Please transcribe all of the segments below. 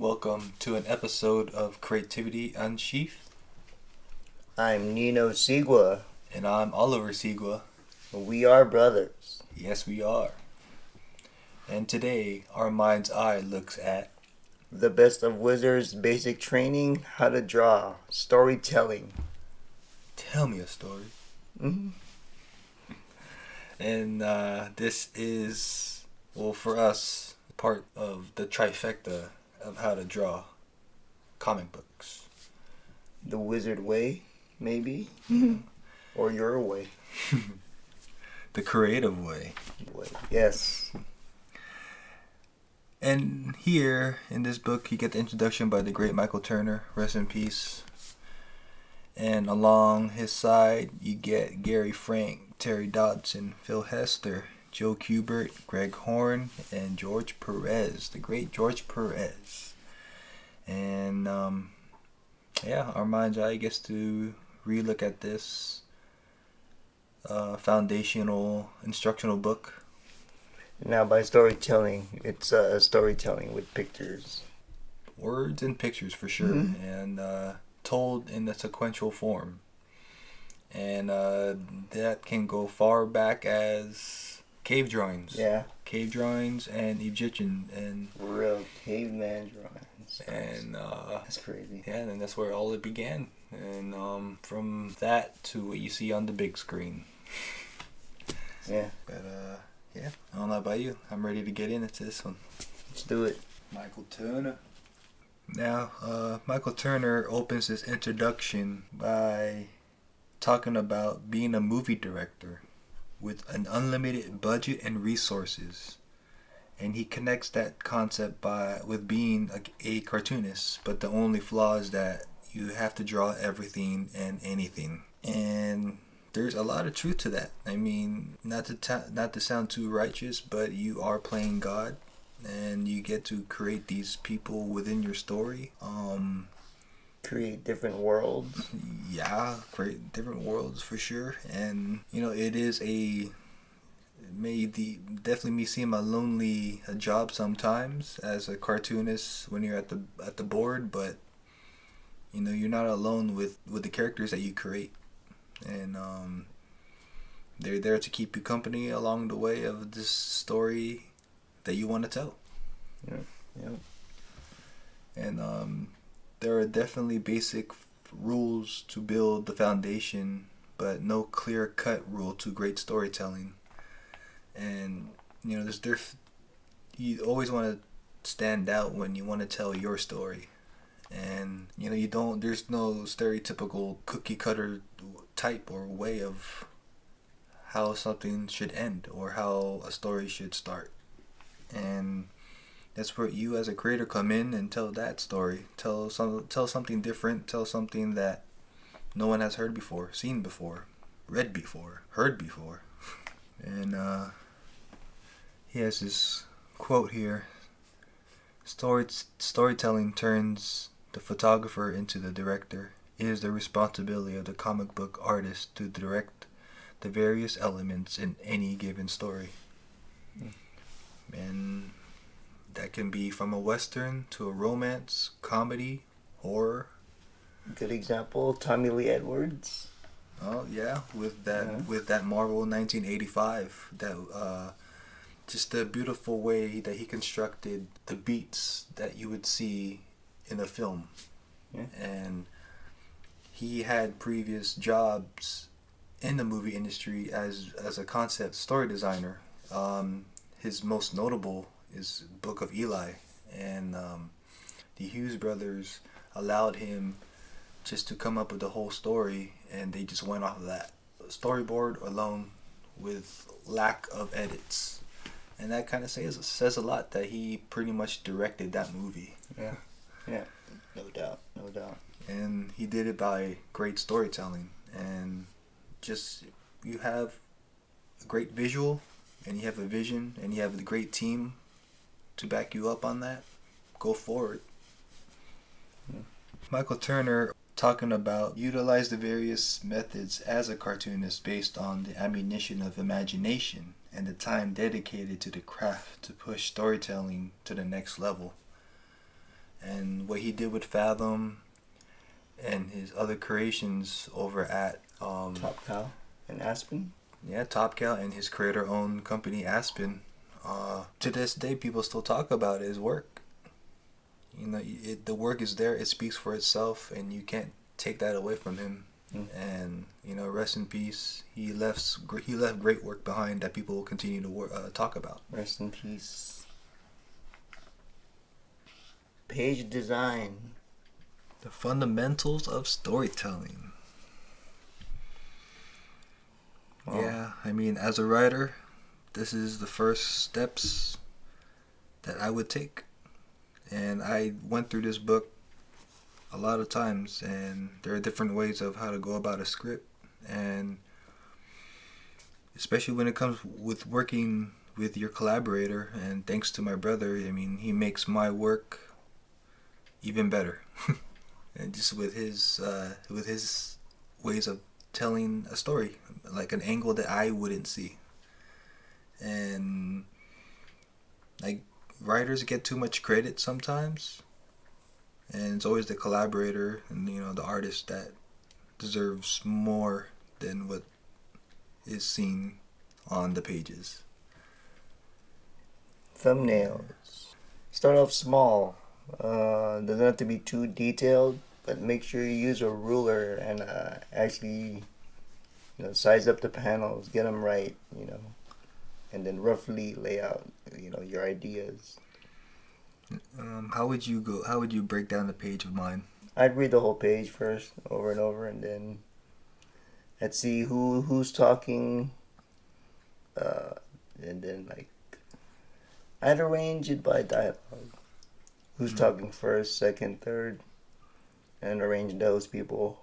welcome to an episode of Creativity Unsheathed. I'm Nino Sigua. And I'm Oliver Sigua. We are brothers. Yes, we are. And today, our mind's eye looks at The best of wizards, basic training, how to draw, storytelling. Tell Me a Story. Mm-hmm. And this is, well, for us, part of the trifecta of how to draw comic books. The wizard way, maybe? Or your way. The creative way. Yes. And here, in this book, you get the introduction by the great Michael Turner, rest in peace. And along his side, you get Gary Frank, Terry Dodson, Phil Hester, Joe Kubert, Greg Horn, and George Perez, the great George Perez. And our mind's eye gets to relook at this foundational instructional book. Now, by storytelling, it's storytelling with pictures. Words and pictures, for sure, and told in a sequential form. And that can go far back as cave drawings. Yeah. Cave drawings and Egyptian and real caveman drawings. And that's crazy. Yeah, and that's where all it began. And from that to what you see on the big screen. Yeah. But yeah, I don't know about you. I'm ready to get into this one. Let's do it. Michael Turner. Now, Michael Turner opens his introduction by talking about being a movie director with an unlimited budget and resources. And he connects that concept with being a cartoonist, but the only flaw is that you have to draw everything and anything. And there's a lot of truth to that. I mean, not to sound too righteous, but you are playing God, and you get to create these people within your story. Create different worlds. Yeah, create different worlds for sure. And it is definitely me seem a lonely job sometimes as a cartoonist when you're at the board, but you're not alone with the characters that you create. And they're there to keep you company along the way of this story that you want to tell. Yeah. And there are definitely basic rules to build the foundation, but no clear-cut rule to great storytelling. And you always want to stand out when you want to tell your story. And there's no stereotypical cookie cutter type or way of how something should end or how a story should start. And that's where you as a creator come in and tell that story. Tell something different. Tell something that no one has heard before, seen before, read before, heard before. And he has this quote here: Storytelling turns the photographer into the director. It is the responsibility of the comic book artist to direct the various elements in any given story. And that can be from a western to a romance, comedy, horror. Good example, Tommy Lee Edwards. Oh yeah, with that Marvel 1985, that just the beautiful way that he constructed the beats that you would see in a film. Yeah. And he had previous jobs in the movie industry as a concept story designer. His most notable is Book of Eli, and the Hughes brothers allowed him just to come up with the whole story, and they just went off of that storyboard alone with lack of edits. And that kind of says a lot that he pretty much directed that movie. Yeah, no doubt. And he did it by great storytelling. And just, you have a great visual, and you have a vision, and you have a great team to back you up on that. Go forward. Yeah. Michael Turner talking about utilize the various methods as a cartoonist based on the ammunition of imagination and the time dedicated to the craft to push storytelling to the next level. and what he did with Fathom and his other creations over at Top Cow and Aspen. Yeah, Top Cow and his creator-owned company Aspen. To this day, people still talk about his work. You know, the work is there. It speaks for itself, and you can't take that away from him. And you know, rest in peace. He left great work behind that people will continue to talk about. Rest in peace. Page design. The fundamentals of storytelling. Oh. Yeah, I mean, as a writer, this is the first steps that I would take. And I went through this book a lot of times, and there are different ways of how to go about a script. And especially when it comes with working with your collaborator, and thanks to my brother, I mean, he makes my work even better. And just with his ways of telling a story, like an angle that I wouldn't see. And like, writers get too much credit sometimes, and it's always the collaborator and, you know, the artist that deserves more than what is seen on the pages. Thumbnails. Start off small. Doesn't have to be too detailed, but make sure you use a ruler and actually, you know, size up the panels, get them right, you know, and then roughly lay out, you know, your ideas. How would you break down the page of mine? I'd read the whole page first, over and over, and then I'd see who's talking, and then like I'd arrange it by dialogue. Who's talking first, second, third, and arrange those people.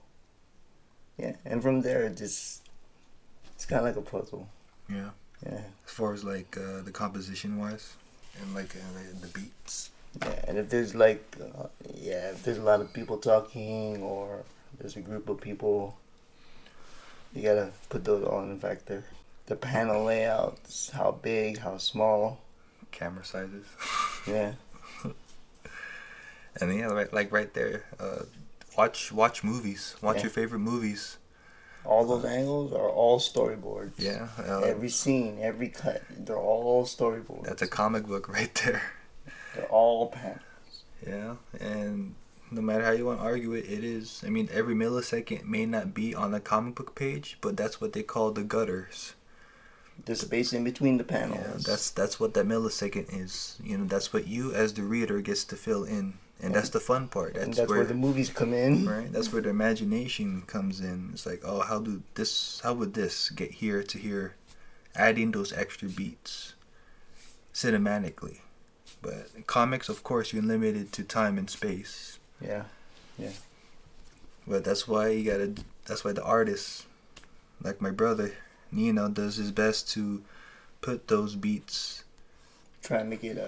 Yeah, and from there, it's kind of like a puzzle. Yeah. Yeah. As far as like the composition wise, and like the beats. Yeah, and if there's like, if there's a lot of people talking, or there's a group of people, you gotta put those all in factor. The panel layouts, how big, how small. Camera sizes. Yeah. And yeah, right there. Watch movies. Watch your favorite movies. All those angles are all storyboards. Yeah. Every scene, every cut, they're all storyboards. That's a comic book right there. They're all panels. Yeah, and no matter how you want to argue it, it is. I mean, every millisecond may not be on the comic book page, but that's what they call the gutters. The space in between the panels. Yeah, that's what that millisecond is. You know, that's what you as the reader gets to fill in. And that's the fun part. That's where the movies come in. Right? That's where the imagination comes in. It's like, oh, how would this get here to here? Adding those extra beats cinematically. But in comics, of course, you're limited to time and space. Yeah. Yeah. But that's why the artist, like my brother, Nino, does his best to put those beats. Try and make it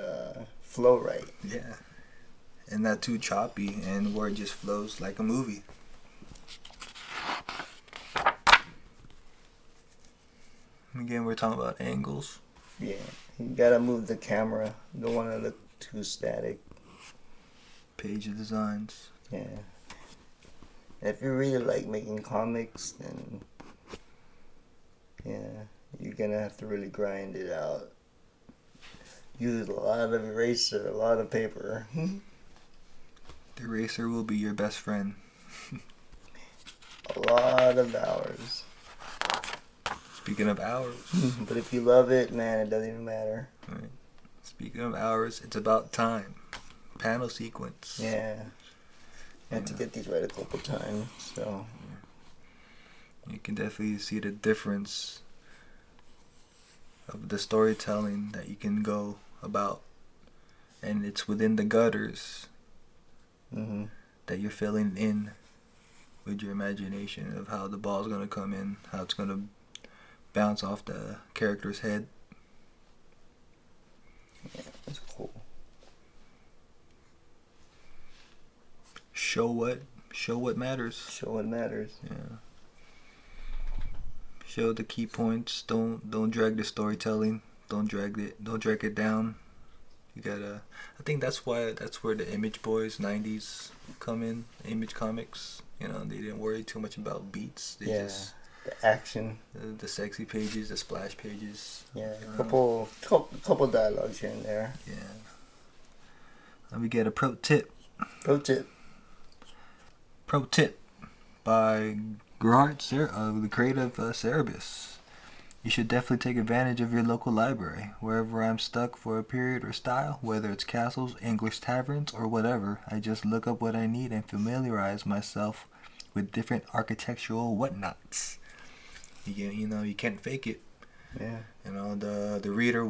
flow right. Yeah. And not too choppy, and where it just flows like a movie. Again, we're talking about angles. Yeah, you gotta move the camera. You don't want to look too static. Page designs. Yeah. If you really like making comics, then yeah, you're gonna have to really grind it out. Use a lot of eraser, a lot of paper. The eraser will be your best friend. A lot of hours. Speaking of hours. But if you love it, man, it doesn't even matter. Right. Speaking of hours, it's about time. Panel sequence. Yeah. I had to get these right a couple times, so. You can definitely see the difference of the storytelling that you can go about. And it's within the gutters. Mm-hmm. That you're filling in with your imagination of how the ball's going to come in, how it's going to bounce off the character's head. Yeah, that's cool. Show what matters. Show what matters. Yeah. Show the key points. Don't drag the storytelling. Don't drag it down. You gotta. I think that's where the Image Boys '90s come in. Image Comics. You know, they didn't worry too much about beats. They just the action, the sexy pages, the splash pages. Yeah, couple dialogues here and there. Yeah. Let me get a pro tip. Pro tip. Pro tip by Gerhard, the creative Cerebus. You should definitely take advantage of your local library. Wherever I'm stuck for a period or style, whether it's castles, English taverns, or whatever, I just look up what I need and familiarize myself with different architectural whatnots. You can't fake it. Yeah. You know, the reader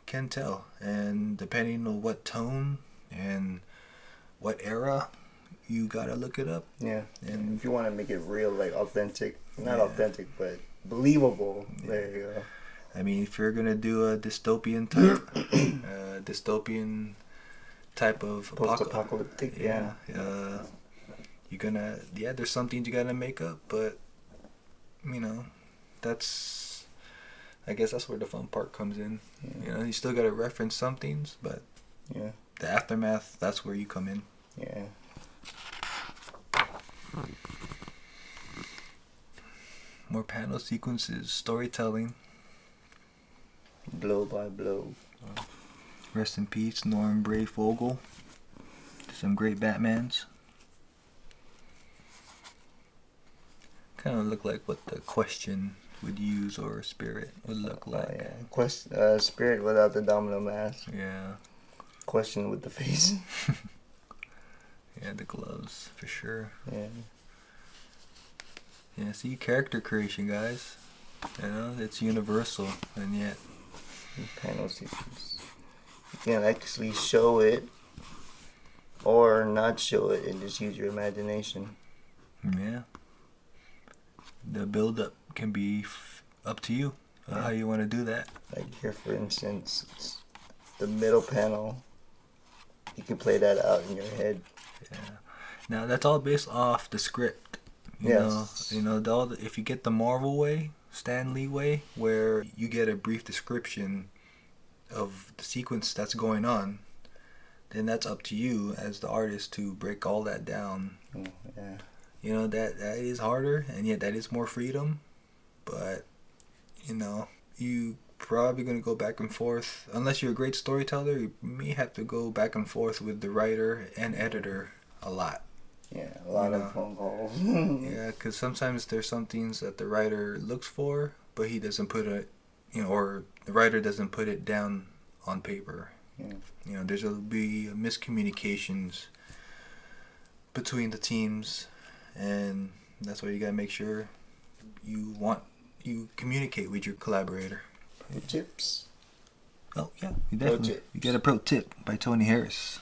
can tell, and depending on what tone and what era, you gotta look it up. Yeah. And if you want to make it real, like authentic, not authentic, but believable. Yeah. There you go. I mean, if you're gonna do a dystopian type of post-apocalyptic, you're gonna there's some things you gotta make up, but you know, I guess that's where the fun part comes in. Yeah. You know, you still gotta reference some things, but the aftermath, that's where you come in. Yeah. More panel sequences, storytelling. Blow by blow. Rest in peace, Norm Brayfogle. Some great Batmans. Kind of look like what the Question would use, or Spirit would look like. Spirit without the domino mask. Yeah. Question with the face. Yeah, the gloves, for sure. Yeah. Yeah, see, character creation, guys. You know, it's universal, and yet... Panel sequence. You can actually show it, or not show it, and just use your imagination. Yeah. The build-up can be up to you, how you want to do that. Like here, for instance, the middle panel. You can play that out in your head. Yeah. Now, that's all based off the script. If you get the Marvel way, Stan Lee way, where you get a brief description of the sequence that's going on, then that's up to you as the artist to break all that down. Yeah. You know, that is harder, and yet that is more freedom. But, you probably going to go back and forth. Unless you're a great storyteller, you may have to go back and forth with the writer and editor a lot. Yeah, a lot of phone calls. Yeah, because sometimes there's some things that the writer looks for, but he doesn't put it, or the writer doesn't put it down on paper. Yeah. There'll be miscommunications between the teams, and that's why you gotta make sure you communicate with your collaborator. Tips. Oh yeah, you definitely. You get a pro tip by Tony Harris.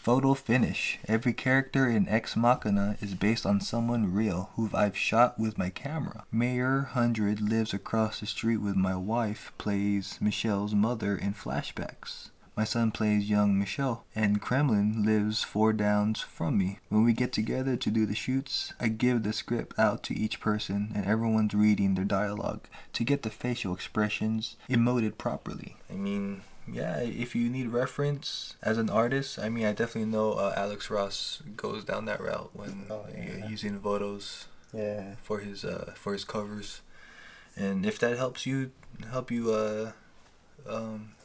Photo finish. Every character in Ex Machina is based on someone real who I've shot with my camera. Mayor 100 lives across the street with my wife, plays Michelle's mother in flashbacks. My son plays young Michelle, and Kremlin lives 4 downs from me. When we get together to do the shoots, I give the script out to each person, and everyone's reading their dialogue to get the facial expressions emoted properly. I mean, yeah, if you need reference as an artist, I definitely know Alex Ross goes down that route when using photos for his covers. And if that helps you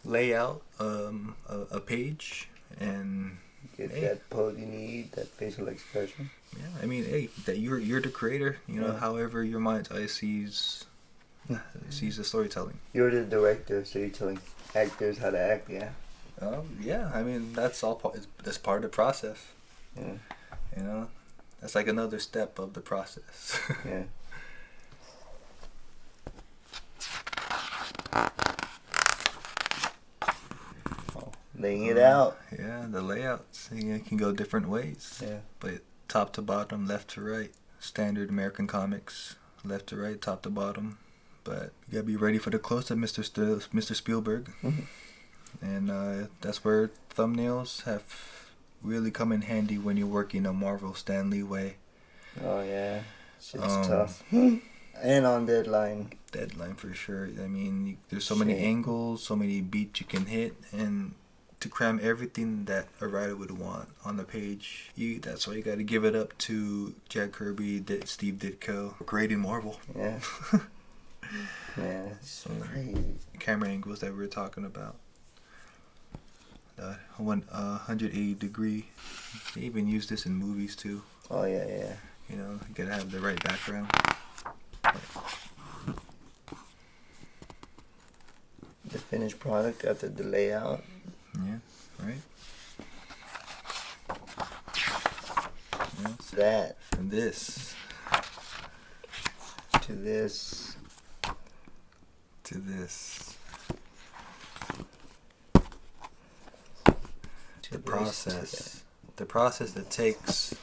lay out a page and get that pose you need, that facial expression. Yeah, that you're the creator. However your mind's eye sees the storytelling. You're the director, so you're telling actors how to act. Yeah. That's that's part of the process. Yeah. That's like another step of the process. Yeah. Laying it out. Yeah, the layouts. It can go different ways. Yeah. But top to bottom, left to right. Standard American comics, left to right, top to bottom. But you gotta be ready for the close-up, Mr. Spielberg. Mm-hmm. And that's where thumbnails have really come in handy when you're working a Marvel Stan Lee way. Oh yeah, shit's tough. And on deadline. Deadline for sure. I mean, there's so many angles, so many beats you can hit, and to cram everything that a writer would want on the page, that's why you got to give it up to Jack Kirby, Steve Ditko, creating Marvel. Yeah. Man, it's crazy. Camera angles that we were talking about. The 180 degree. They even use this in movies too. Oh yeah. You know, you gotta have the right background. The finished product after the layout. Yeah, right. Yeah. That. From this. To this. To this. The process. The process that takes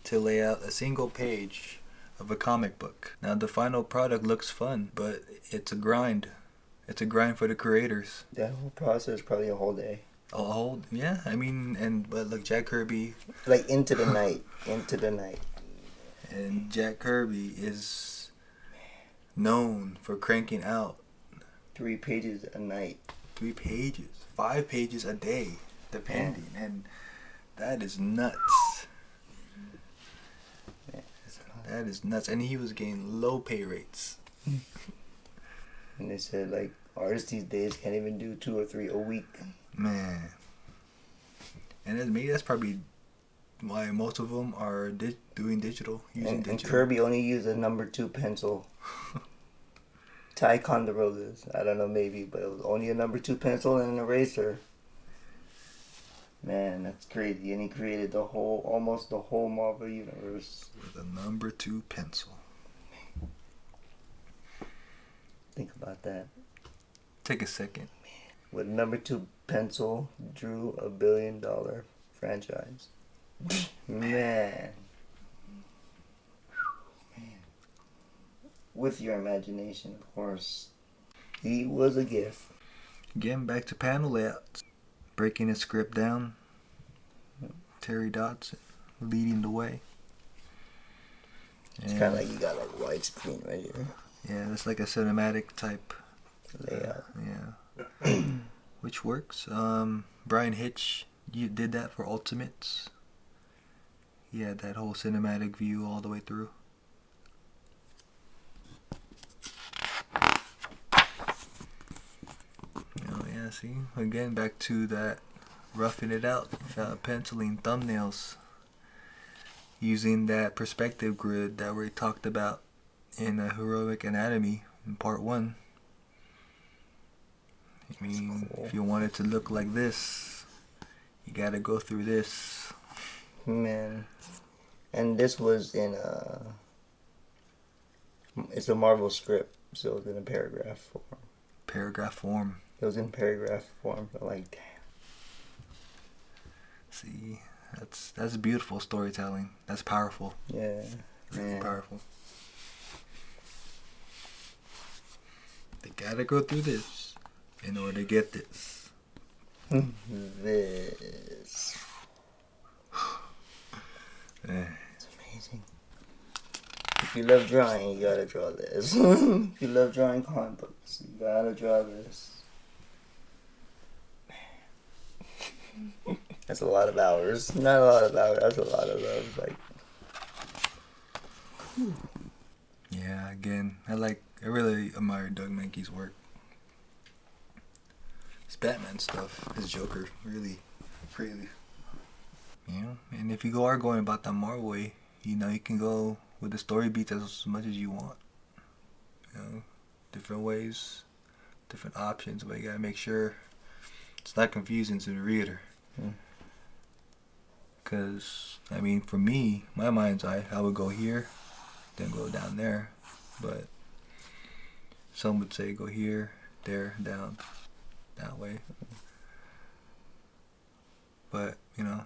to lay out a single page of a comic book. Now the final product looks fun, but it's a grind. It's a grind for the creators. That whole process probably a whole day. Yeah. I mean, but like Jack Kirby, like into the night. And Jack Kirby is known for cranking out 3 pages a night. 3 pages, 5 pages a day, depending, and that is nuts. That is nuts, and he was getting low pay rates. And they said like artists these days can't even do 2 or 3 a week. Man, and maybe that's probably why most of them are doing digital, using digital. And Kirby only used a number 2 pencil. Ty Conderoga's, I don't know, maybe, but it was only a number 2 pencil and an eraser. Man, that's crazy. And he created almost the whole Marvel universe with a number 2 pencil. Think about that. Take a second. With a number 2 pencil, drew $1 billion franchise. Man. With your imagination, of course. He was a gift. Getting back to panel layouts. Breaking his script down. Terry Dodson leading the way. It's kind of like you got like widescreen right here. Yeah, that's like a cinematic type layout. Yeah. Which works. Brian Hitch, you did that for Ultimates. He had that whole cinematic view all the way through. Oh yeah, see? Again, back to that roughing it out, penciling thumbnails. Using that perspective grid that we talked about in Heroic Anatomy in part 1. I mean, cool. If you want it to look like this, you gotta go through this. Man. And this was in it's a Marvel script, so it was in a paragraph form. Paragraph form. It was in paragraph form, but like, damn. See, that's beautiful storytelling. That's powerful. Yeah. Really powerful. They gotta go through this in order to get this. This. It's amazing. If you love drawing, you gotta draw this. If you love drawing comic books, you gotta draw this. That's a lot of hours. Not a lot of hours. That's a lot of those. Like. Yeah. Again, I really admire Doug Mankey's work. His Batman stuff, his Joker, really. You know, and if you are going about that Marvel way, you know, you can go with the story beats as much as you want. You know, different ways, different options, but you gotta make sure it's not confusing to the reader. Because, I mean, for me, my mind's eye, I would go here, then go down there. But some would say go here, there, down, that way. But, you know,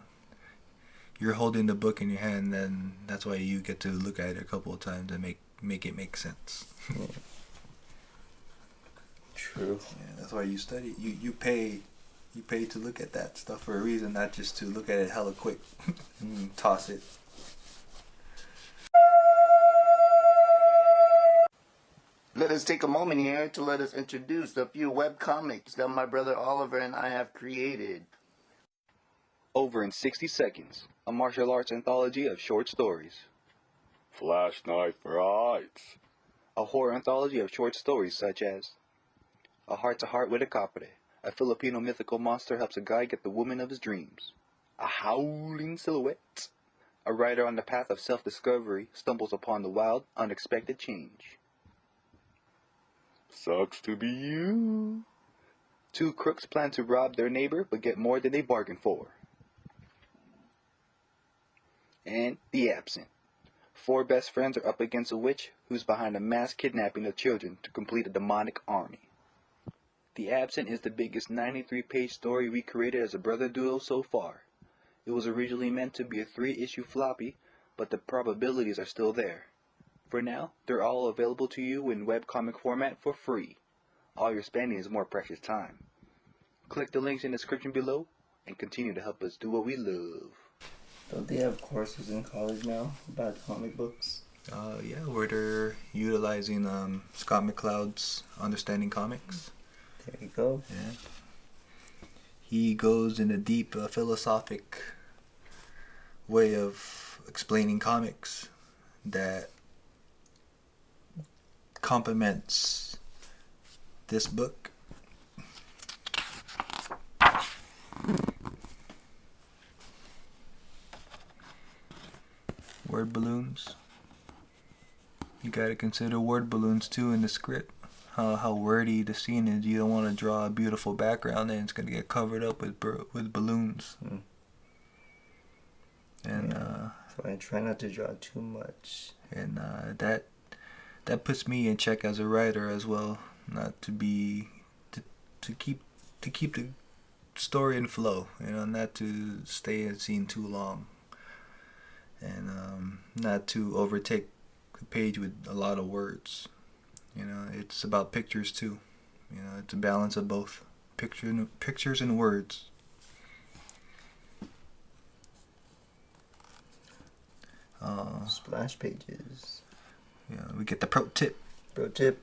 you're holding the book in your hand, then that's why you get to look at it a couple of times and make it make sense. True. Yeah, that's why you study. You pay to look at that stuff for a reason, not just to look at it hella quick and toss it. us take a moment here to let us introduce a few webcomics that my brother Oliver and I have created. Over in 60 Seconds, a martial arts anthology of short stories. Flash Night Frights, A horror anthology of short stories such as A Heart to Heart with a Capre. A Filipino mythical monster helps a guy get the woman of his dreams. A Howling Silhouette. A writer on the path of self-discovery stumbles upon the wild, unexpected change. Sucks to be you. Two crooks plan to rob their neighbor but get more than they bargained for. And The Absent. Four best friends are up against a witch who's behind a mass kidnapping of children to complete a demonic army. The Absent is the biggest 93-page story we created as a brother duo so far. It was originally meant to be a 3-issue floppy, but the probabilities are still there. For now, they're all available to you in webcomic format for free. All you're spending is more precious time. Click the links in the description below and continue to help us do what we love. Don't they have courses in college now about comic books? Yeah, where they're utilizing Scott McCloud's Understanding Comics. There you go. Yeah. He goes in a deep philosophic way of explaining comics that complements this book. Word balloons. You gotta consider word balloons too in the script. How wordy the scene is. You don't want to draw a beautiful background and it's gonna get covered up with balloons. And So I try not to draw too much. And that puts me in check as a writer as well. Not to be to keep the story in flow. Not to stay in scene too long. And not to overtake the page with a lot of words. It's about pictures too. It's a balance of both pictures and words. Splash pages. We get the pro tip. Pro tip.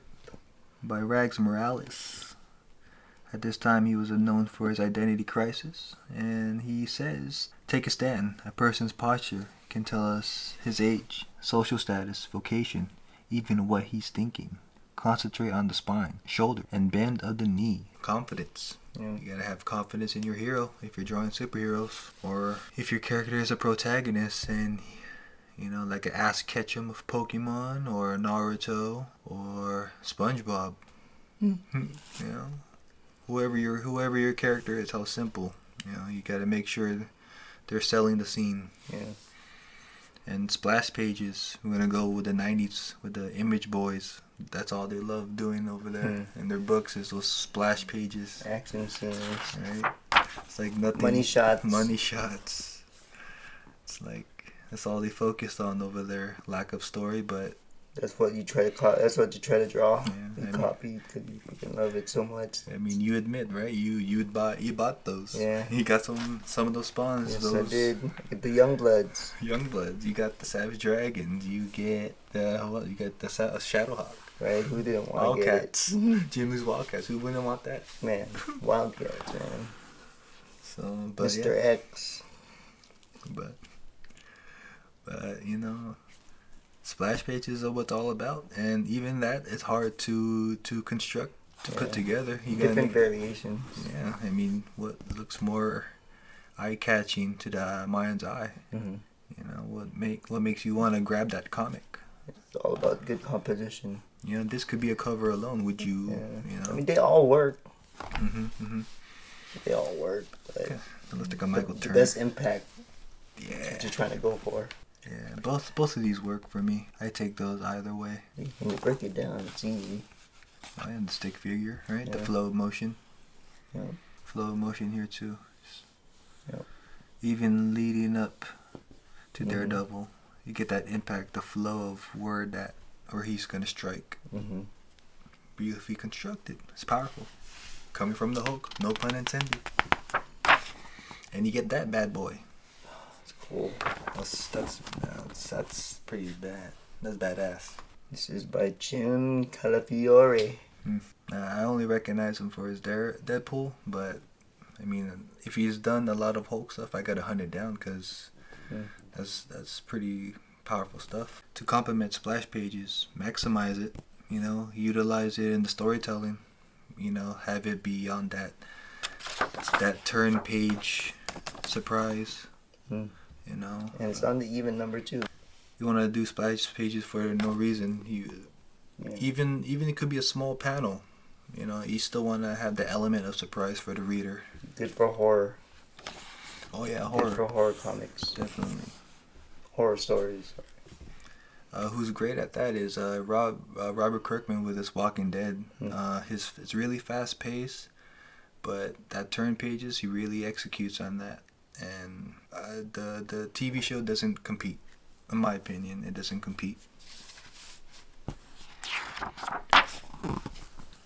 By Rags Morales. At this time, he was known for his identity crisis, and he says, "Take a stand. A person's posture can tell us his age, social status, vocation, even what he's thinking. Concentrate on the spine, shoulder, and bend of the knee." Confidence. Yeah. You gotta have confidence in your hero if you're drawing superheroes, or if your character is a protagonist and like an Ash Ketchum of Pokemon, or Naruto, or SpongeBob. Whoever your character is, how simple. You gotta make sure they're selling the scene. Yeah. And splash pages, we're gonna go with the 90s with the Image Boys. That's all they love doing over there in their books is those splash pages. Action scenes. Right? It's like nothing. Money shots. Money shots. It's like that's all they focused on over there. Lack of story, but that's what you try to that's what you try to draw. Yeah, You copy because you freaking love it so much. I mean, you admit, right? You bought those. Yeah. You got some of those spawns. Yes, those I did. I get the Youngbloods. Youngbloods. You got the Savage Dragons. You get the Shadowhawk. Right? Who didn't want to get Wildcats. Jim Lee's Wildcats. Who wouldn't want that? it? Man, Wildcats, man. So, but Mr. yeah. X. But splash pages are what it's all about, and even that is hard to construct, to put together. You Different variations. Yeah, I mean, what looks more eye-catching to the mind's eye? What makes you want to grab that comic? It's all about good composition. This could be a cover alone. Would you? I mean, they all work. Mm-hmm. They all work. But It looks like a Michael the Turner. best impact. Yeah. What you're trying to go for. Yeah, both of these work for me. I take those either way. When you break it down, it's easy. And the stick figure, right? The Yeah. flow of motion. Yeah. Flow of motion here too. Yep. Even leading up to Daredevil, you get that impact, the flow of word or he's gonna strike. Mm-hmm. Beautifully constructed. It's powerful. Coming from the Hulk, no pun intended. And you get that bad boy. It's cool. That's pretty bad. That's badass. This is by Jim Calafiore. I only recognize him for his Deadpool, but I mean, if he's done a lot of Hulk stuff, I gotta hunt it down because that's pretty powerful stuff. To complement splash pages, maximize it. You know, utilize it in the storytelling. You know, have it be on that turn page surprise. You know, And it's on the even number 2. you want to do splash pages for no reason. Even it could be a small panel. You know, you still want to have the element of surprise for the reader. Good for horror. Oh yeah, Good horror. for horror comics. Definitely. Horror stories. Who's great at that is Robert Kirkman with his Walking Dead. It's really fast paced, but that turn pages he really executes on that. And the TV show doesn't compete. In my opinion, it doesn't compete.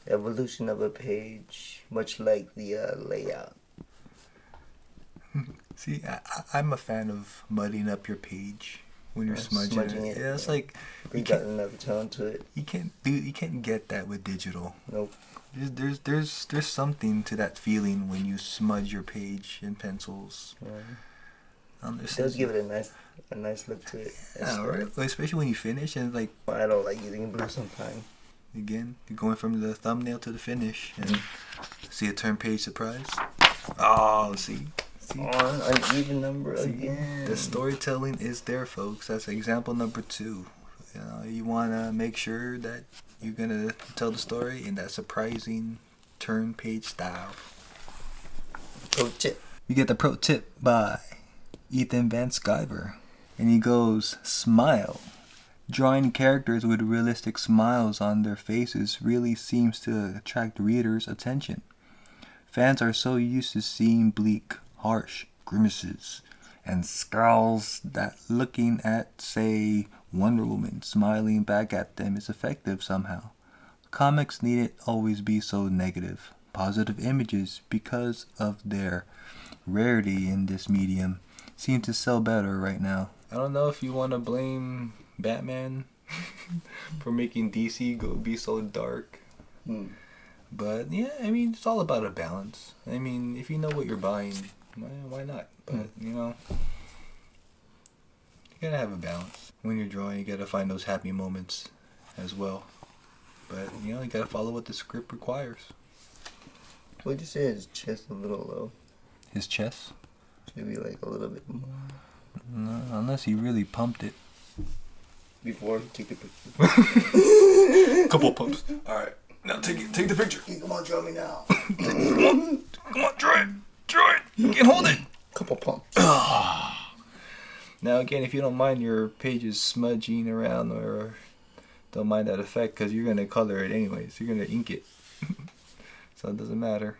Evolution of a page, much like the layout. See, I'm a fan of mudding up your page when you're smudging it. Yeah, it's like you got another tone to it. You can't get that with digital. Nope. There's something to that feeling when you smudge your page in pencils. It does give it a nice look to it. Yeah, right. Especially when you finish and like. I don't like using blue sometimes. Again, you're going from the thumbnail to the finish and see a turn page surprise. Oh, see. On an even number again. The storytelling is there, folks. That's example number 2. You know, you want to make sure that you're gonna tell the story in that surprising turn page style. Pro tip. You get the pro tip by Ethan Van Sciver, and he goes, "Smile. Drawing characters with realistic smiles on their faces really seems to attract readers' attention. Fans are so used to seeing bleak, harsh grimaces and scowls that looking at, say, Wonder Woman smiling back at them is effective somehow. Comics needn't always be so negative. Positive images, because of their rarity in this medium, seem to sell better right now." I don't know if you want to blame Batman for making DC be so dark. But yeah, I mean, it's all about a balance. I mean, if you know what you're buying, why not? But you know, you gotta have a balance. When you're drawing, you gotta find those happy moments as well. But you know, you gotta follow what the script requires. What'd you say his chest a little low? His chest? Should be like a little bit more. No, unless he really pumped it. Before you take the picture. Couple pumps. Alright, now take the picture. Come on, draw me now. Come on, draw it. You can hold it. Couple pumps. Now again, if you don't mind your pages smudging around or don't mind that effect, because you're going to color it anyways. You're going to ink it. So it doesn't matter.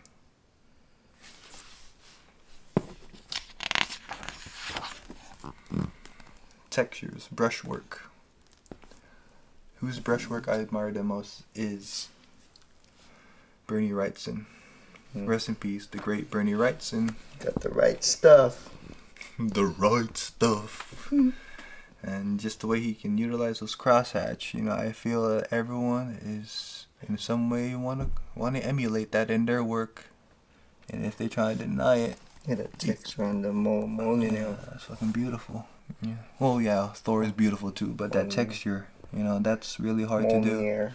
Textures, brushwork. Whose brushwork I admire the most is Bernie Wrightson. Rest in peace, the great Bernie Wrightson. Got the right stuff. The right stuff. And just the way he can utilize those crosshatch, you know, I feel that everyone is in some way want to emulate that in their work, and if they try to deny it, Yeah, that texture on the Nino. that's fucking beautiful. Yeah. Well, yeah, Thor is beautiful too, but that texture, you know, that's really hard to do. Mjolnir.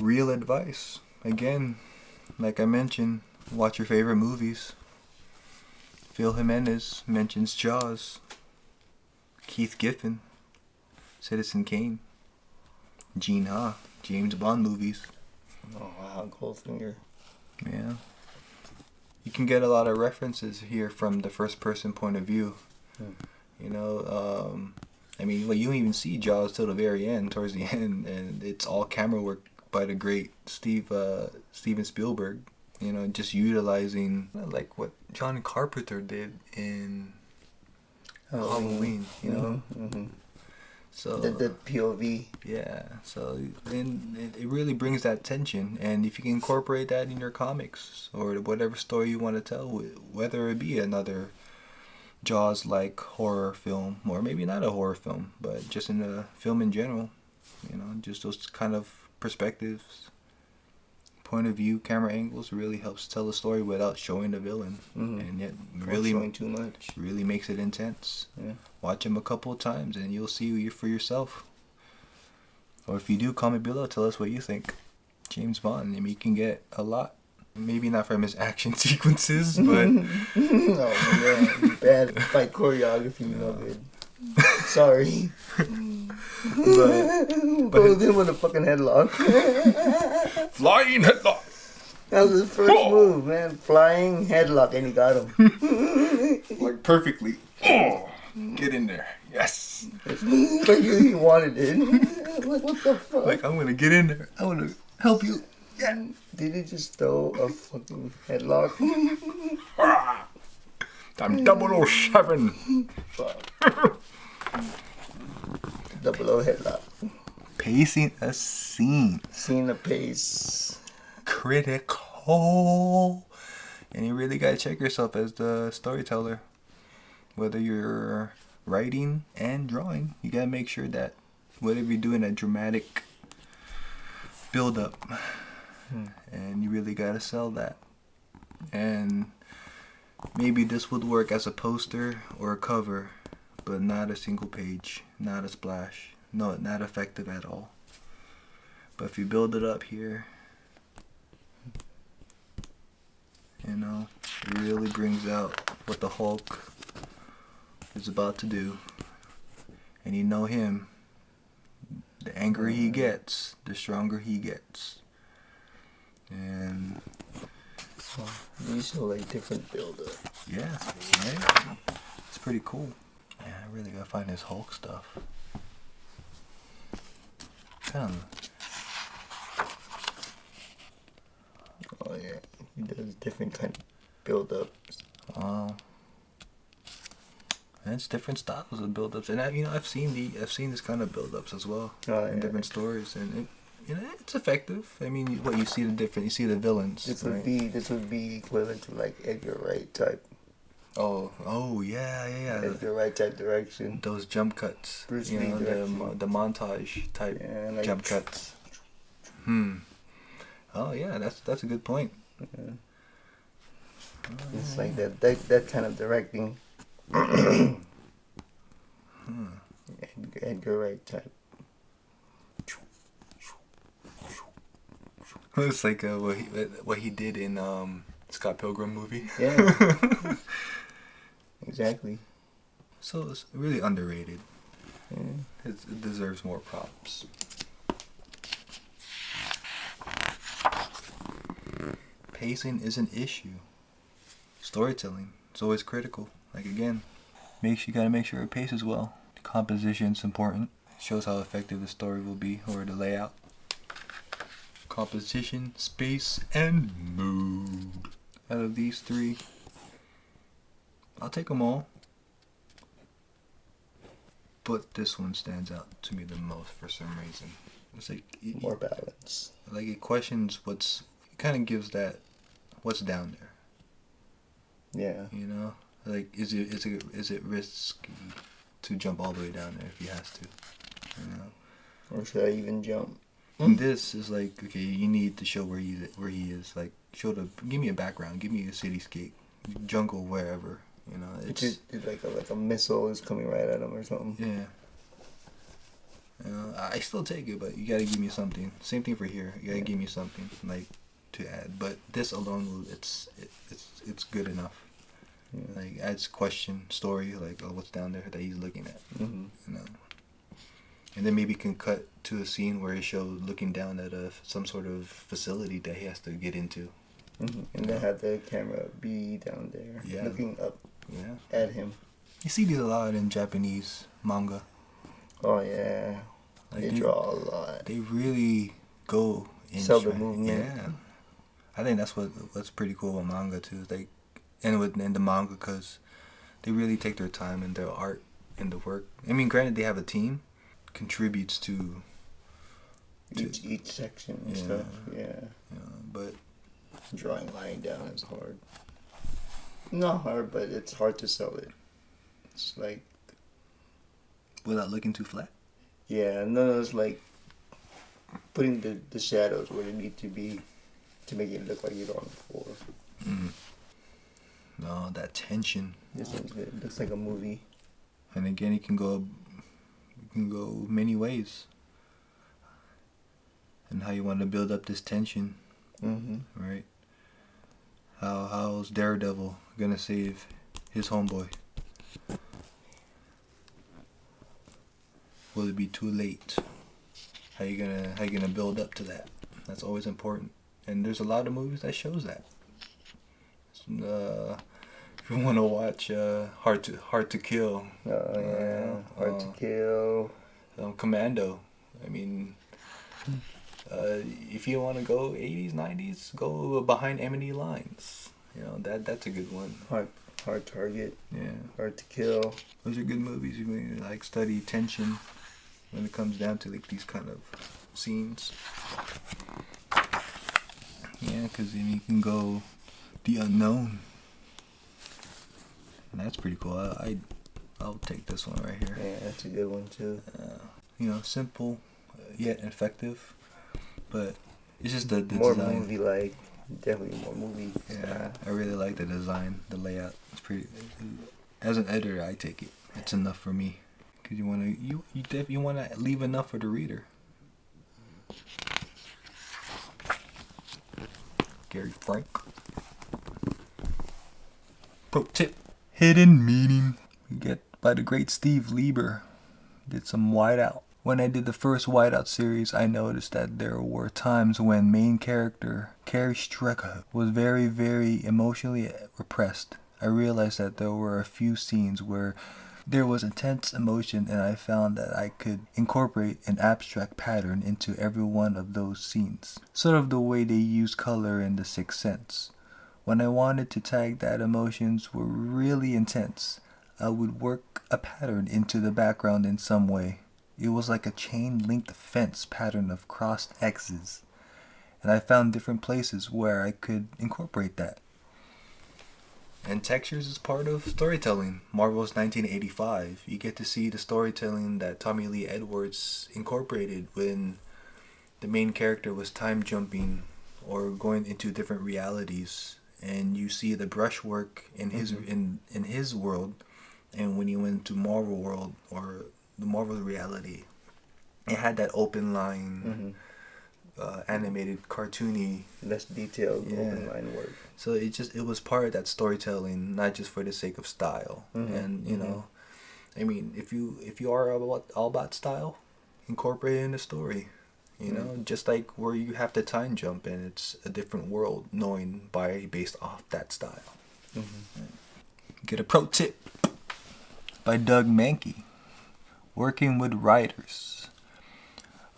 Real advice. Again, like I mentioned, watch your favorite movies. Phil Jimenez mentions Jaws. Keith Giffen, Citizen Kane. Gene Ha, James Bond movies. Oh wow, Goldfinger. Yeah. You can get a lot of references here from the first person point of view. You know, I mean, well, you don't even see Jaws till the very end, towards the end, and it's all camera work by the great Steven Spielberg. You know, just utilizing like what John Carpenter did in Halloween. You know, so the POV. yeah. So then it really brings that tension, and if you can incorporate that in your comics or whatever story you want to tell, whether it be another Jaws-like horror film, or maybe not a horror film, but just in the film in general. You know, just those kind of perspectives, point of view, camera angles really helps tell the story without showing the villain, and yet really showing too much. Really makes it intense. Yeah. Watch him a couple of times, and you'll see for yourself. Or if you do, comment below. Tell us what you think. James Bond. I mean, you can get a lot. Maybe not from his action sequences, but Oh man, bad fight choreography, no good. Sorry. But then with a fucking headlock. flying headlock. That was his first move, man. Flying headlock, and he got him. Like perfectly. Oh, get in there. Yes. Like he wanted it. Like, what the fuck? Like, I'm gonna get in there. I wanna help you. Yeah. Did he just throw a fucking headlock? I'm 007. Fuck. 00 headlock. Pacing a scene. Scene of pace. Critical. And you really gotta check yourself as the storyteller. Whether you're writing and drawing, you gotta make sure that whatever you're doing, a dramatic build up. And you really gotta sell that. And maybe this would work as a poster or a cover, but not a single page, not a splash. No, not effective at all. But if you build it up here, you know, it really brings out what the Hulk is about to do. And you know him, the angrier he gets, the stronger he gets. And These are like different build-up. yeah, right? It's pretty cool. Yeah, I really gotta find this Hulk stuff. Oh yeah, he does different kind of build-ups. And it's different styles of build-ups, and I've seen this kind of build-ups as well in different stories, and it's effective. I mean, what you see you see the villains. This right? would be equivalent to like Edgar Wright type. Oh yeah. Edgar Wright type direction. Those jump cuts. Bruce Lee direction. The montage type like jump cuts. Oh yeah, that's a good point. Yeah. It's like that kind of directing. Edgar Wright type. It's like what he did in Scott Pilgrim movie. Yeah. Exactly. So it's really underrated. Yeah. It deserves more props. Pacing is an issue. Storytelling is always critical. Like again, you gotta make sure it paces well. Composition's important. It shows how effective the story will be, or the layout. Composition, space, and mood. Out of these three, I'll take them all. But this one stands out to me the most for some reason. It's like More balance. Like it questions it kind of gives that what's down there. Yeah. You know, like is it risky to jump all the way down there if he has to? You know. Or should I even jump? And this is like, okay, you need to show where he is. Like, give me a background, give me a cityscape, jungle, wherever. You know, it's like a missile is coming right at him or something. Yeah. You know, I still take it, but you gotta give me something. Same thing for here. You gotta give me something like to add. But this alone, it's good enough. Yeah. Like adds question, story, like what's down there that he's looking at. Mm-hmm. You know. And then maybe can cut to a scene where it shows looking down at some sort of facility that he has to get into. Mm-hmm. And then have the camera be down there, looking up at him. You see these a lot in Japanese manga. Oh yeah, like they draw a lot. They really go in. Sell the movement. Yeah, I think that's what's pretty cool with manga too. In the manga, because they really take their time in their art and the work. I mean, granted, they have a team. Contributes to each section and stuff. Yeah. But drawing lying down is hard. Not hard, but it's hard to sell it. It's like, Without looking too flat. yeah, no, it's like putting the shadows where they need to be to make it look like you're on the floor. Mm. No, that tension. This one's good. It looks like a movie. And again, it can go many ways. And how you want to build up this tension, Mm-hmm. right? How's Daredevil gonna save his homeboy? Will it be too late? How you gonna build up to that? That's always important. And there's a lot of movies that shows that. If you want to watch Hard to Kill. Oh yeah, Hard to Kill. Commando. I mean, if you want to go 80s, 90s, go Behind Enemy Lines. You know, that's a good one. Hard Target. Yeah. Hard to Kill. Those are good movies. You can like study tension when it comes down to like these kind of scenes. Yeah, because then you can go the unknown. And that's pretty cool. I'll take this one right here. Yeah, that's a good one too. You know, simple yet effective, but it's just the more design. movie like, definitely more movie. Yeah, I really like the design, the layout. It's pretty. As an editor, I take it. It's enough for me, because you want to leave enough for the reader. Gary Frank. Pro tip: hidden meaning. We get by the great Steve Lieber. Did some whiteout. When I did the first whiteout series, I noticed that there were times when main character Carrie Strecker was very, very emotionally repressed. I realized that there were a few scenes where there was intense emotion, and I found that I could incorporate an abstract pattern into every one of those scenes. Sort of the way they use color in The Sixth Sense. When I wanted to tag that emotions were really intense, I would work a pattern into the background in some way. It was like a chain-linked fence pattern of crossed X's. And I found different places where I could incorporate that. And textures is part of storytelling. Marvel's 1985. You get to see the storytelling that Tommy Lee Edwards incorporated when the main character was time jumping or going into different realities. And you see the brushwork in his in his world, and when you went to Marvel world or the Marvel reality, it had that open line, animated, cartoony, less detailed, open line work. So it was part of that storytelling, not just for the sake of style. And you know, I mean, if you are all about style, incorporate it in the story. You know, just like where you have the time jump and it's a different world, based off that style. Get a pro tip by Doug Mankey. Working with writers.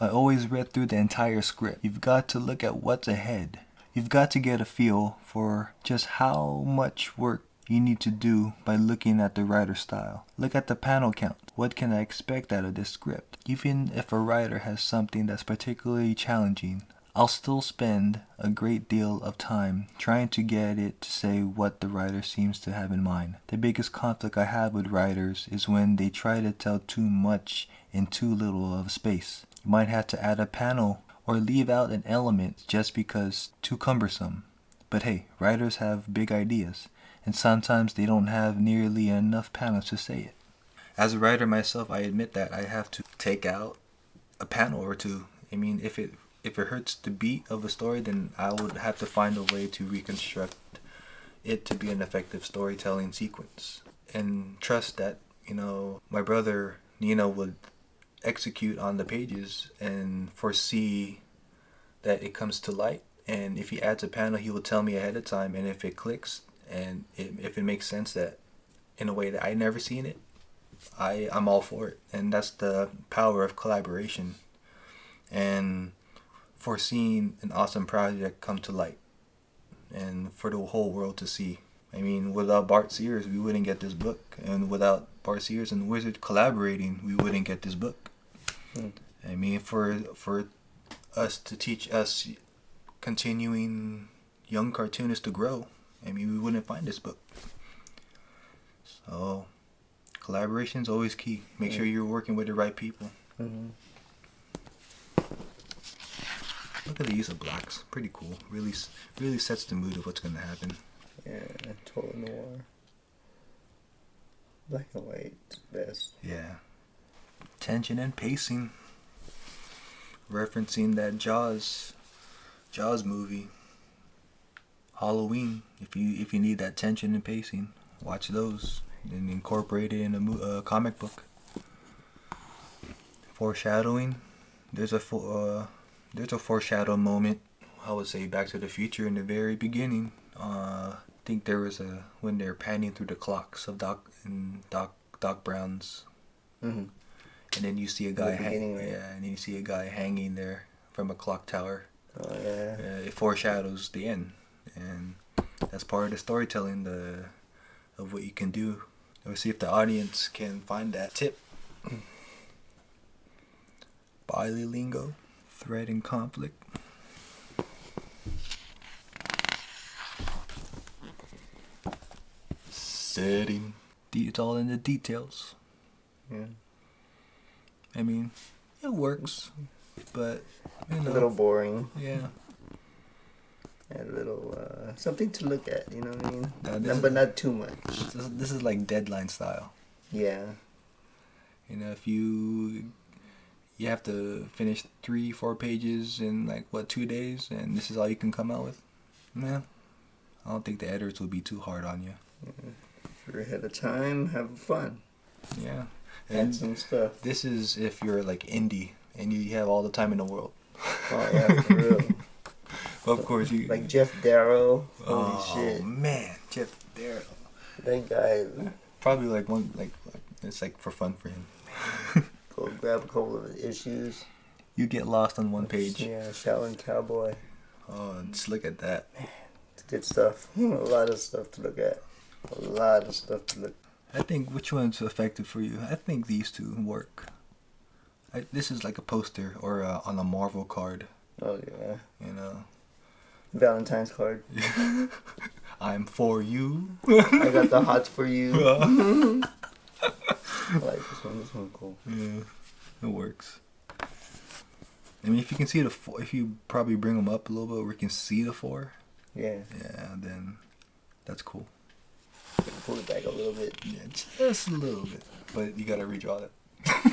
I always read through the entire script. You've got to look at what's ahead. You've got to get a feel for just how much work you need to do by looking at the writer's style. Look at the panel count. What can I expect out of this script? Even if a writer has something that's particularly challenging, I'll still spend a great deal of time trying to get it to say what the writer seems to have in mind. The biggest conflict I have with writers is when they try to tell too much in too little of space. You might have to add a panel or leave out an element just because too cumbersome. But hey, writers have big ideas, and sometimes they don't have nearly enough panels to say it. As a writer myself, I admit that I have to take out a panel or two. I mean, if it hurts the beat of a story, then I would have to find a way to reconstruct it to be an effective storytelling sequence. And trust that, you know, my brother Nino would execute on the pages and foresee that it comes to light. And if he adds a panel, he will tell me ahead of time. And if it clicks and if it makes sense that in a way that I never seen it, I'm all for it. And that's the power of collaboration and foreseeing an awesome project come to light and for the whole world to see. I mean, without Bart Sears, we wouldn't get this book. And without Bart Sears and Wizard collaborating, we wouldn't get this book. I mean, for us to teach us continuing young cartoonists to grow, I mean, we wouldn't find this book. So, Collaboration is always key. Make sure you're working with the right people. Mm-hmm. Look at the use of blacks. Pretty cool. Really sets the mood of what's gonna happen. Yeah, total noir. Black and white, best. Yeah. Tension and pacing. Referencing that Jaws movie. Halloween. If you need that tension and pacing, watch those and incorporate it in a comic book. Foreshadowing. There's a foreshadow moment. I would say Back to the Future in the very beginning. I think there was when they're panning through the clocks of Doc Brown's. Mm-hmm. And then you see a guy right? and then you see a guy hanging there from a clock tower. Oh yeah. It foreshadows the end, and that's part of the storytelling of what you can do. Let's see if the audience can find that tip. Bodily lingo, threat and conflict. Setting. It's all in the details. Yeah. I mean, it works, but you know, A little boring. yeah. A little something to look at. You know what I mean? But not too much. This is like deadline style. Yeah. You know, if you have to finish 3-4 pages in like 2 days, and this is all you can come out with, man, I don't think the editors will be too hard on you. If you're ahead of time, have fun. Yeah. And some stuff. This is if you're like indie and you have all the time in the world. Oh yeah, for real. Of course you Like Jeff Darrow. Holy shit. Oh man, Jeff Darrow. That guy. Probably like one like it's like for fun for him. Go grab a couple of issues. You get lost on one page. Yeah, Shaolin Cowboy. Oh, just look at that. It's good stuff. A lot of stuff to look at. A lot of stuff to look. I think which one's effective for you? I think these two work. This is like a poster or on a Marvel card. Oh yeah. You know. Valentine's card. I'm for you. I got the hots for you. I like this one. This one's cool. Yeah, it works. I mean, if you can see if you probably bring them up a little bit where you can see the 4. Yeah. Yeah, then that's cool. Pull it back a little bit. Yeah, just a little bit. But you gotta redraw it.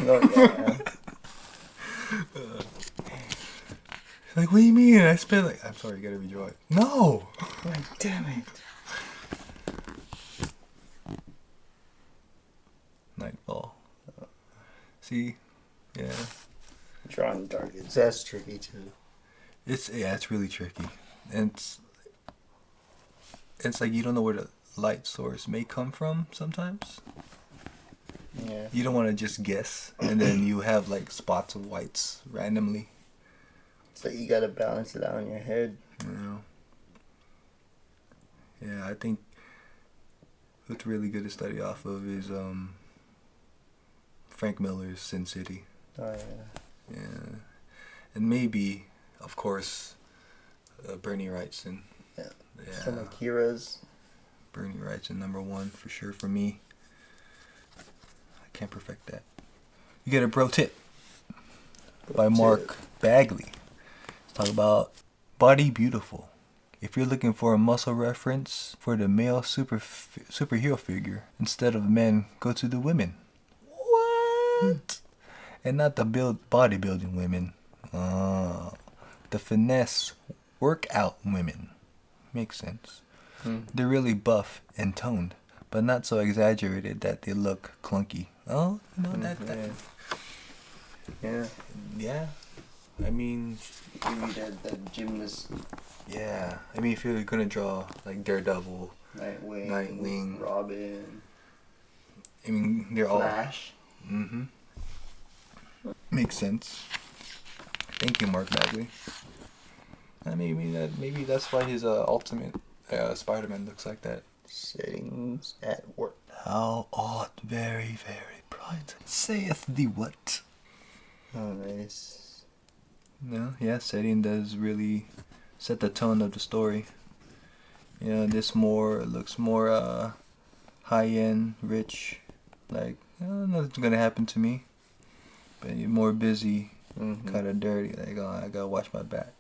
Oh yeah. Like, what do you mean? I spent like... I'm sorry, you gotta redraw it. No! Like, damn it. Nightfall. See? Yeah. Drawing targets. That's tricky too. It's really tricky. And it's like you don't know where the light source may come from sometimes. Yeah. You don't want to just guess, and then you have like spots of whites randomly. So you gotta balance it out in your head. You know. Yeah, I think what's really good to study off of is Frank Miller's Sin City. Oh yeah. Yeah, and maybe, of course, Bernie Wrightson. Yeah. Yeah. Some Akira's. Bernie Wrightson #1 for sure for me. I can't perfect that. You get a bro tip by Mark Bagley. Let's talk about Body Beautiful. If you're looking for a muscle reference for the male superhero figure, instead of men, go to the women. What? And not the bodybuilding women. The finesse workout women. Makes sense. They're really buff and toned, but not so exaggerated that they look clunky. Oh, you know that. Yeah. Yeah. I mean, Give me that gymnast. yeah. I mean, if you're gonna draw like Daredevil, Nightwing. Robin. I mean, they're Flash. all. Mm-hmm. Makes sense. Thank you, Mark Bagley. Maybe that's why his Ultimate Spider-Man looks like that. Settings at work. How art very, very bright, saith the what? Oh, nice. No, yeah, setting does really set the tone of the story. You know, this looks more high-end, rich, like Nothing's gonna happen to me. But you're more busy, Mm-hmm. kind of dirty. Like, oh, I gotta watch my back.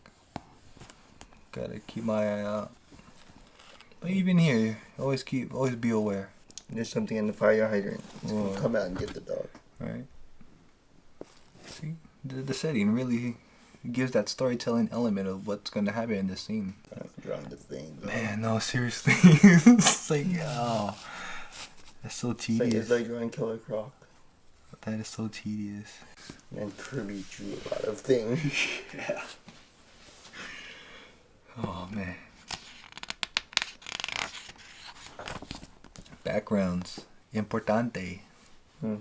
Gotta keep my eye out. But even here, always be aware. There's something in the fire hydrant. It's Whoa. gonna come out and get the dog. Right? See, the setting really gives that storytelling element of what's gonna happen in this scene. I'm drawing the thing. Though. Man, no, seriously, it's like, oh, that's so tedious. It's like drawing Killer Croc. That is so tedious. And Kirby drew a lot of things. Yeah. Oh man. Backgrounds, importante. Hmm.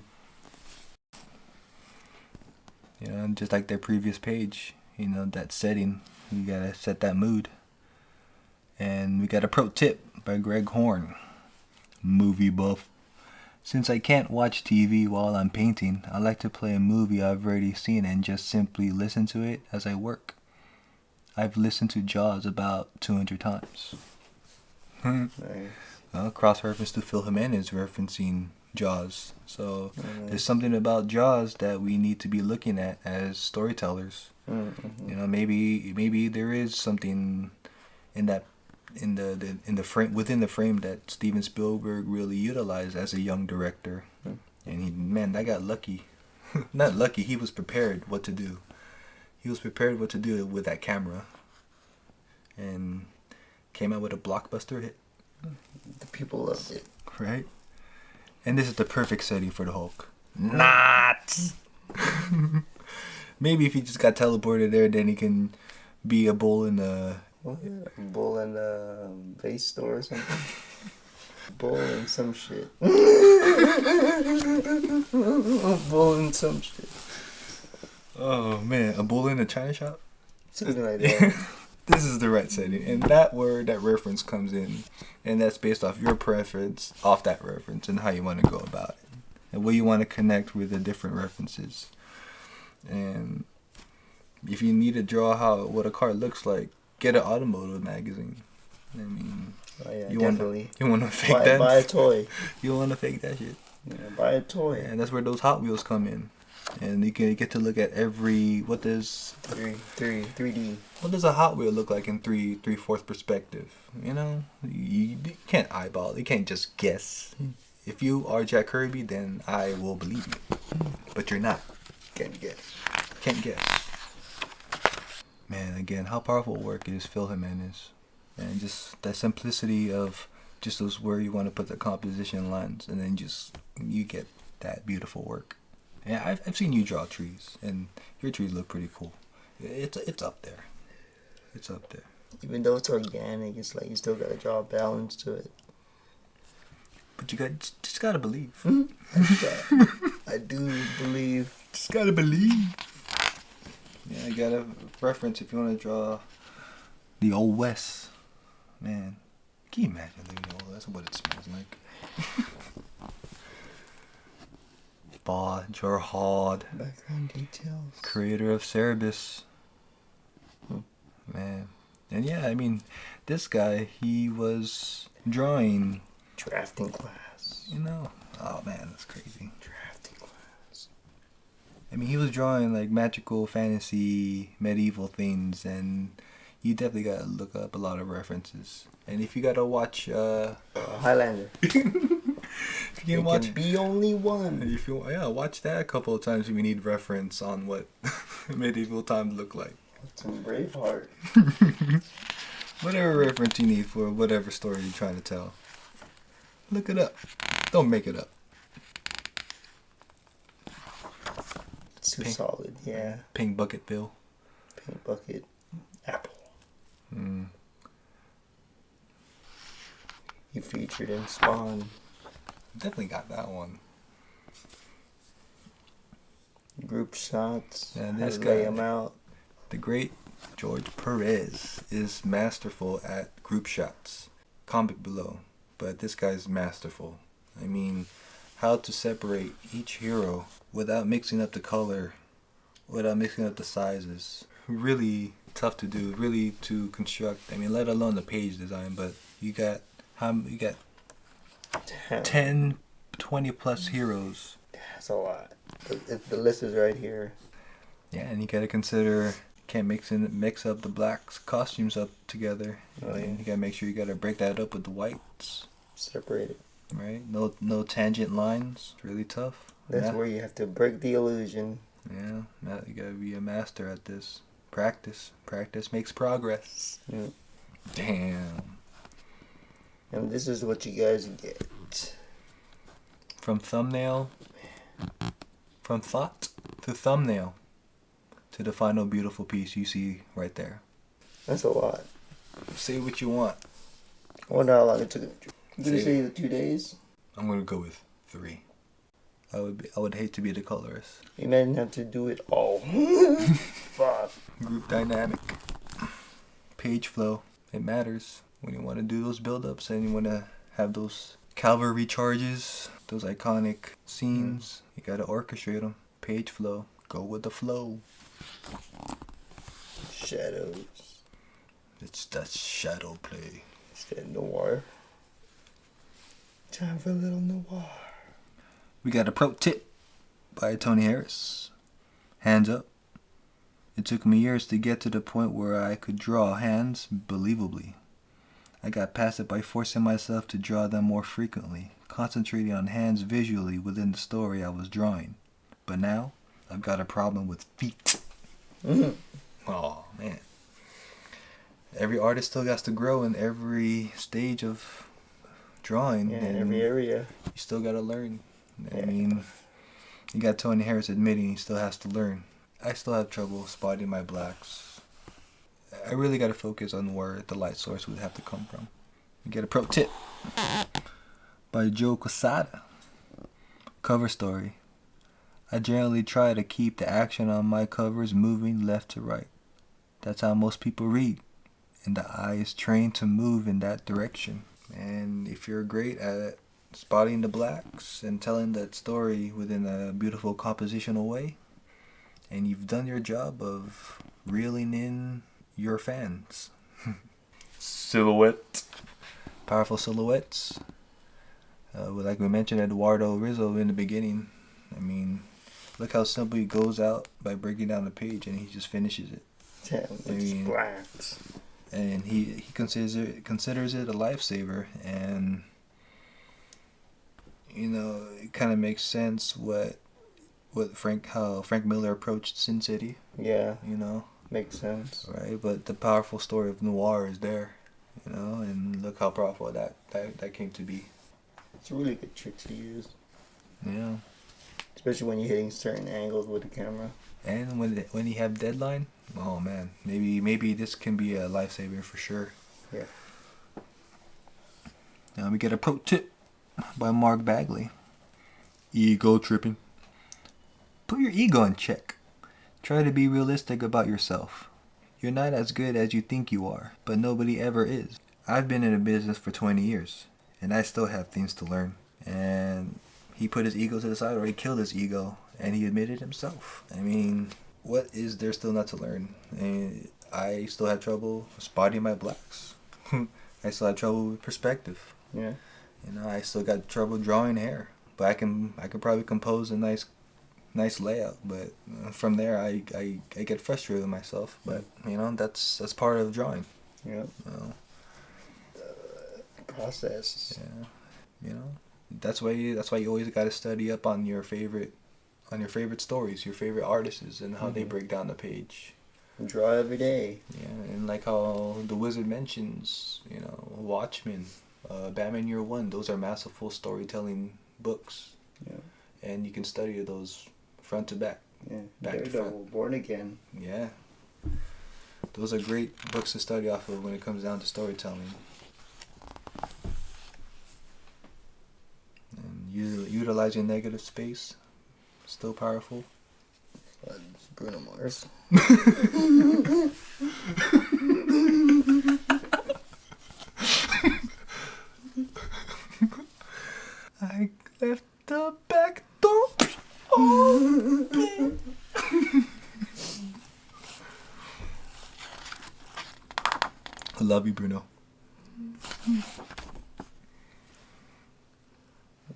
You know, just like their previous page, you know, that setting, you gotta set that mood. And we got a pro tip by Greg Horn, movie buff. Since I can't watch TV while I'm painting, I like to play a movie I've already seen and just simply listen to it as I work. I've listened to Jaws about 200 times. Nice. Cross-reference to Phil Jimenez referencing Jaws. So there's something about Jaws that we need to be looking at as storytellers. Mm-hmm. You know, maybe there is something in that in the frame within the frame that Steven Spielberg really utilized as a young director. And that got lucky. Not lucky, he was prepared what to do. He was prepared what to do with that camera. And came out with a blockbuster hit. The people loved it. Right? And this is the perfect setting for the Hulk. Not! Maybe if he just got teleported there, then he can be a bull in the... What? A bull in a vase store or something? Bull and some shit. Bull and some shit. Oh man, a bull in a china shop? Something like that. This is the right setting. And that word, that reference comes in. And that's based off your preference, off that reference, and how you want to go about it. And where you want to connect with the different references. And if you need to draw what a car looks like, get an automotive magazine. I mean, Oh yeah, you definitely. Want to fake that? Buy a toy. You want to fake that shit. Yeah, buy a toy. And that's where those Hot Wheels come in. And you can get to look at what does 3D. What does a Hot Wheel look like in 3/4 perspective? You know, you can't eyeball it. You can't just guess. If you are Jack Kirby, then I will believe you. But you're not. Can't guess. Can't guess. Man, again, how powerful work is Phil Jimenez. And just that simplicity of just those where you want to put the composition lines, and then just you get that beautiful work. Yeah, I've seen you draw trees, and your trees look pretty cool. It's up there. It's up there. Even though it's organic, it's like you still gotta draw a balance to it. But you just gotta believe. I do believe. Just gotta believe. Yeah, you gotta reference if you want to draw the Old West. Man, can you imagine living in the Old West? What it smells like. Bod Jorhad, Background details. creator of Cerebus. Man. And yeah, I mean, this guy, he was drawing, Drafting class. you know, oh man, that's crazy. Drafting class. I mean, he was drawing like magical fantasy, medieval things, and you definitely gotta look up a lot of references. And if you gotta watch, Highlander. if you can There can be only one. if you watch that a couple of times if you need reference on what medieval times look like. Some Braveheart. Whatever reference you need for whatever story you're trying to tell. Look it up. Don't make it up. Too Pink. solid, yeah. Pink Bucket Bill. Pink bucket. Apple. Mm. He featured in Spawn. Definitely got that one. Group shots. Yeah, How this to lay guy. them out. The great George Perez is masterful at group shots. Comment below. But this guy's masterful. I mean, how to separate each hero without mixing up the color, without mixing up the sizes. Really tough to do, really to construct. I mean, let alone the page design, but you got 10, 20 plus heroes That's a lot. The list is right here. Yeah, and you gotta consider can't mix up the blacks costumes up together. Oh, yeah. You gotta make sure you gotta break that up with the whites. Separate it. Right? No tangent lines. It's really tough. That's where you have to break the illusion. Yeah, you gotta be a master at this. Practice makes progress. Yeah. Damn. And this is what you guys get. From thought to thumbnail to the final beautiful piece you see right there. That's a lot. Say what you want. I wonder how long it took. You gonna Say say the 2 days? I'm gonna go with 3. I would hate to be the colorist. You might have to do it all. Fuck. Group dynamic. Page flow. It matters when you want to do those build-ups and you want to have those cavalry charges, those iconic scenes. You gotta orchestrate them. Page flow. Go with the flow. Shadows. It's that shadow play. It's that noir. Time for a little noir. We got a pro tip by Tony Harris. Hands up. It took me years to get to the point where I could draw hands believably. I got past it by forcing myself to draw them more frequently, concentrating on hands visually within the story I was drawing. But now, I've got a problem with feet. Oh, man. Every artist still has to grow in every stage of drawing. Yeah, and every area. You still got to learn. I Yeah. mean, you got Tony Harris admitting he still has to learn. I still have trouble spotting my blacks. I really got to focus on where the light source would have to come from. You get a pro tip by Joe Quesada. Cover story. I generally try to keep the action on my covers moving left to right. That's how most people read, and the eye is trained to move in that direction. And if you're great at spotting the blacks and telling that story within a beautiful compositional way, and you've done your job of reeling in your fans. Silhouette. Powerful silhouettes. Like we mentioned Eduardo Rizzo in the beginning. I mean, look how simple he goes out by breaking down the page and he just finishes it. Yeah, with just blacks. And he considers it a lifesaver, and you know, it kind of makes sense how Frank Miller approached Sin City. Yeah. You know. Makes sense. Right, but the powerful story of noir is there, you know, and look how powerful that came to be. It's a really good trick to use. Yeah. Especially when you're hitting certain angles with the camera. And when you have deadline, oh man, maybe this can be a lifesaver for sure. Yeah. Now we get a pro tip by Mark Bagley. Ego tripping. Put your ego in check. Try to be realistic about yourself. You're not as good as you think you are, but nobody ever is. I've been in the business for 20 years, and I still have things to learn. And he put his ego to the side, or he killed his ego, and he admitted himself. I mean, what is there still not to learn? And I still have trouble spotting my blacks. I still have trouble with perspective. Yeah. You know, I still got trouble drawing hair, but I can probably compose a nice layout. But from there, I get frustrated with myself. But you know, that's part of drawing. Yeah. You know? Process. Yeah. You know, that's why you always got to study up on your favorite stories, your favorite artists, and how they break down the page. Draw every day. Yeah, and like how the Wizard mentions, you know, Watchmen, Batman Year One. Those are masterful storytelling books. Yeah. And you can study those front to back. Yeah. Back to Daredevil, front. Born Again. Yeah. Those are great books to study off of when it comes down to storytelling. And utilizing negative space, still powerful. It's Bruno Mars. I left the back door open. I love you, Bruno.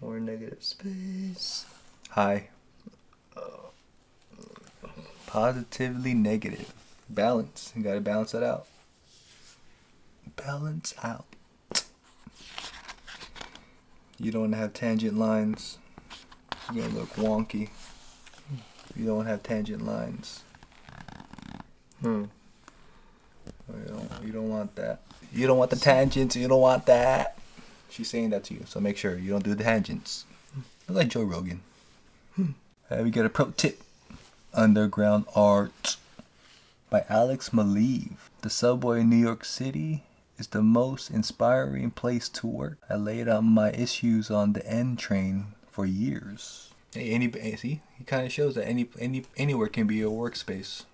More negative space. High. Positively negative. Balance. You gotta balance it out. Balance out. You don't have tangent lines. You're gonna look wonky. You don't have tangent lines. You don't want that. You don't want the tangents. You don't want that. She's saying that to you, so make sure you don't do the tangents. I like Joe Rogan. We get a pro tip. Underground Art by Alex Maleev. The subway in New York City is the most inspiring place to work. I laid out my issues on the N train for years. Hey, see, he kind of shows that anywhere can be a workspace.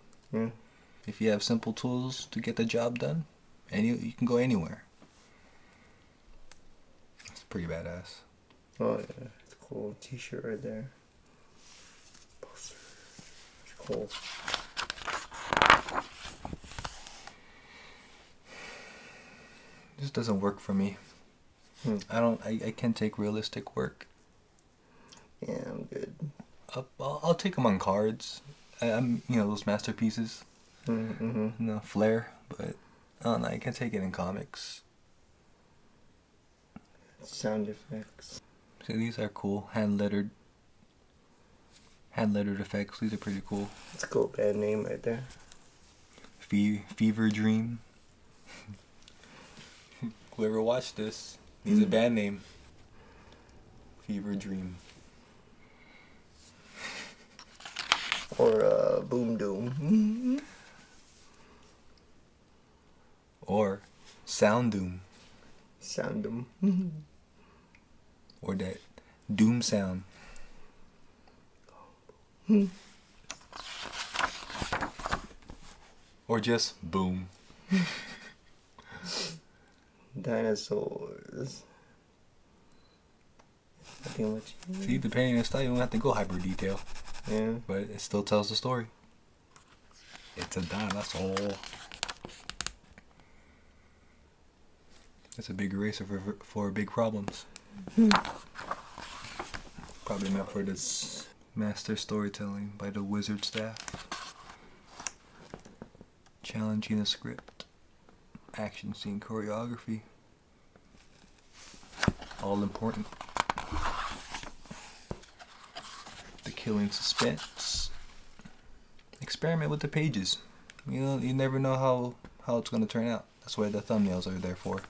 If you have simple tools to get the job done, you can go anywhere. It's pretty badass. Oh yeah, it's a cool T-shirt right there. Poster. It's cool. This doesn't work for me. I can't take realistic work. Yeah, I'm good. I'll take them on cards. I'm those masterpieces. Flair, but I don't know. I can't take it in comics. Sound effects. So these are cool. Hand lettered effects. These are pretty cool. It's a cool band name right there. Fever Dream. Whoever watched this needs a band name. Fever Dream. Or Boom Doom. Or Sound Doom. Sound Doom. Or that Doom sound. Or just boom. Dinosaurs. Nothing much. See, depending on the style, you don't have to go hyper detail. Yeah. But it still tells the story. It's a dinosaur. It's a big eraser for big problems. Probably meant for this master storytelling by the wizard staff. Challenging the script. Action scene choreography. All important. The killing suspense. Experiment with the pages. You never know how it's gonna turn out. That's why the thumbnails are there for.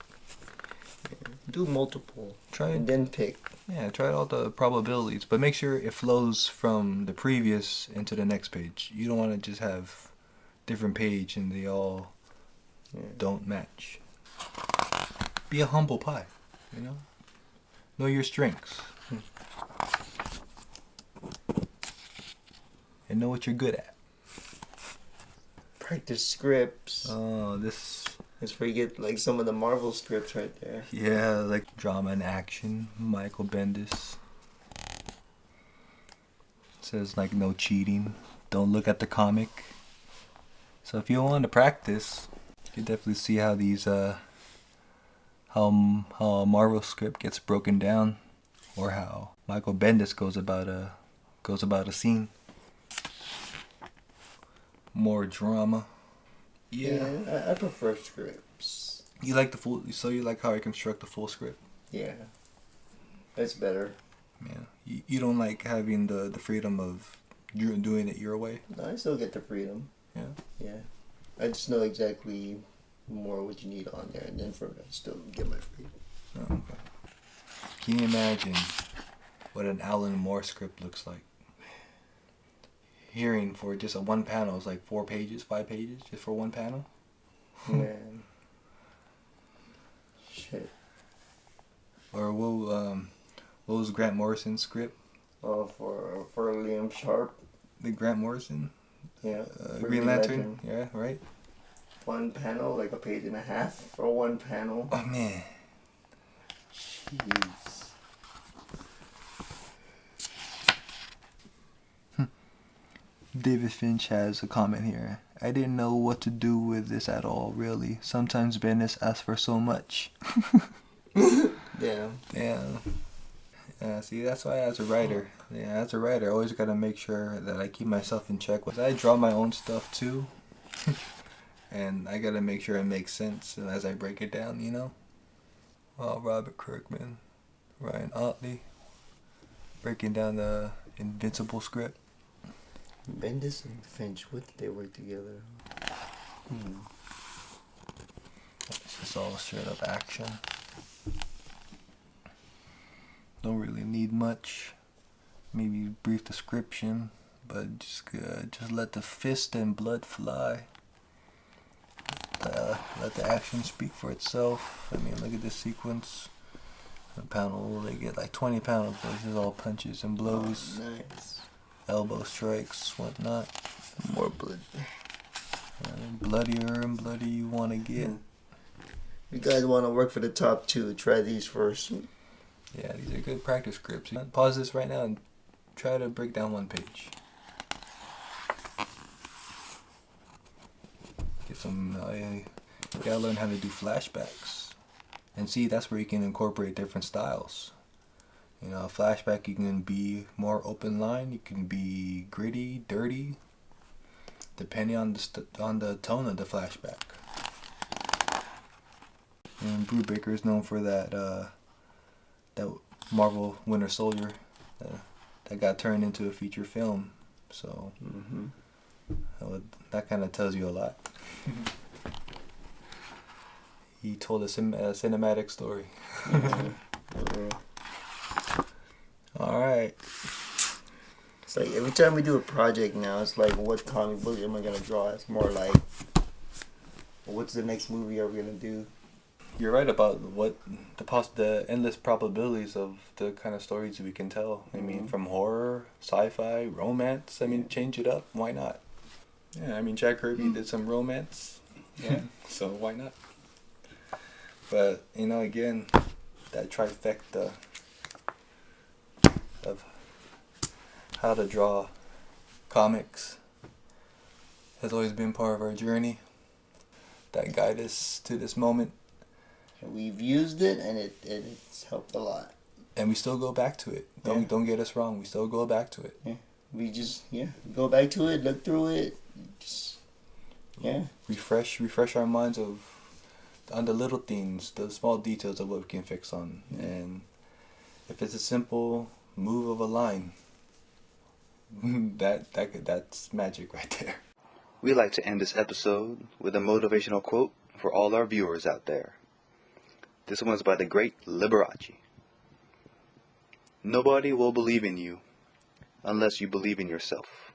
Do multiple. Try and then pick. Yeah, try out the probabilities, but make sure it flows from the previous into the next page. You don't want to just have different page and they all don't match. Be a humble pie, Know your strengths. And know what you're good at. Practice scripts. Oh, this... That's where you get like some of the Marvel scripts right there. Yeah, like drama and action. Michael Bendis. Says like no cheating. Don't look at the comic. So if you want to practice, you can definitely see how these how a Marvel script gets broken down, or how Michael Bendis goes about a scene. More drama. Yeah, I prefer scripts. You like you like how I construct the full script? Yeah. That's better. Yeah. You don't like having the freedom of doing it your way? No, I still get the freedom. Yeah. Yeah. I just know exactly more what you need on there, and then from that, still get my freedom. Oh, okay. Can you imagine what an Alan Moore script looks like? Hearing for just a one panel is like 4 pages, 5 pages, just for one panel. Man. Shit. Or what was Grant Morrison's script? Oh, for Liam Sharp. The Grant Morrison? Yeah. Green Lantern? Yeah, right? One panel, like a page and a half for one panel. Oh, man. Jeez. David Finch has a comment here. I didn't know what to do with this at all, really. Sometimes Bendis asks for so much. Yeah. Yeah. Yeah, see, that's why as a writer, I always gotta make sure that I keep myself in check. I draw my own stuff too, and I gotta make sure it makes sense as I break it down, you know? Robert Kirkman, Ryan Otley, breaking down the Invincible script. Bendis and Finch, what did they work together? It's just all straight up action. Don't really need much. Maybe brief description, but just let the fist and blood fly. Let the action speak for itself. I mean, look at this sequence. A panel, they get like 20 panels. This is all punches and blows, Nice. elbow strikes, whatnot. More blood. Bloodier and bloodier you want to get. You guys want to work for the top 2, try these first. Yeah, these are good practice scripts. Pause this right now and try to break down one page. Get some. You gotta learn how to do flashbacks, and see that's where you can incorporate different styles. You know, a flashback you can be more open line. You can be gritty, dirty, depending on the tone of the flashback. And Brubaker is known for that Marvel Winter Soldier that got turned into a feature film. So that kind of tells you a lot. He told a cinematic story. All right. It's like every time we do a project now, it's like, what comic book am I gonna draw? It's more like, what's the next movie are we gonna do? You're right about what the endless probabilities of the kind of stories we can tell. I mean, from horror, sci-fi, romance. I mean, change it up. Why not? Yeah, I mean, Jack Kirby did some romance. Yeah, so why not? But you know, again, that trifecta of how to draw comics has always been part of our journey. That guide us to this moment. We've used it, and it's helped a lot. And we still go back to it. Don't get us wrong. We still go back to it. Yeah. We just go back to it, look through it, just refresh our minds on the little things, the small details of what we can fix on. And if it's a simple move of a line, that's magic right there. We like to end this episode with a motivational quote for all our viewers out there. This one's by the great Liberace. Nobody will believe in you unless you believe in yourself.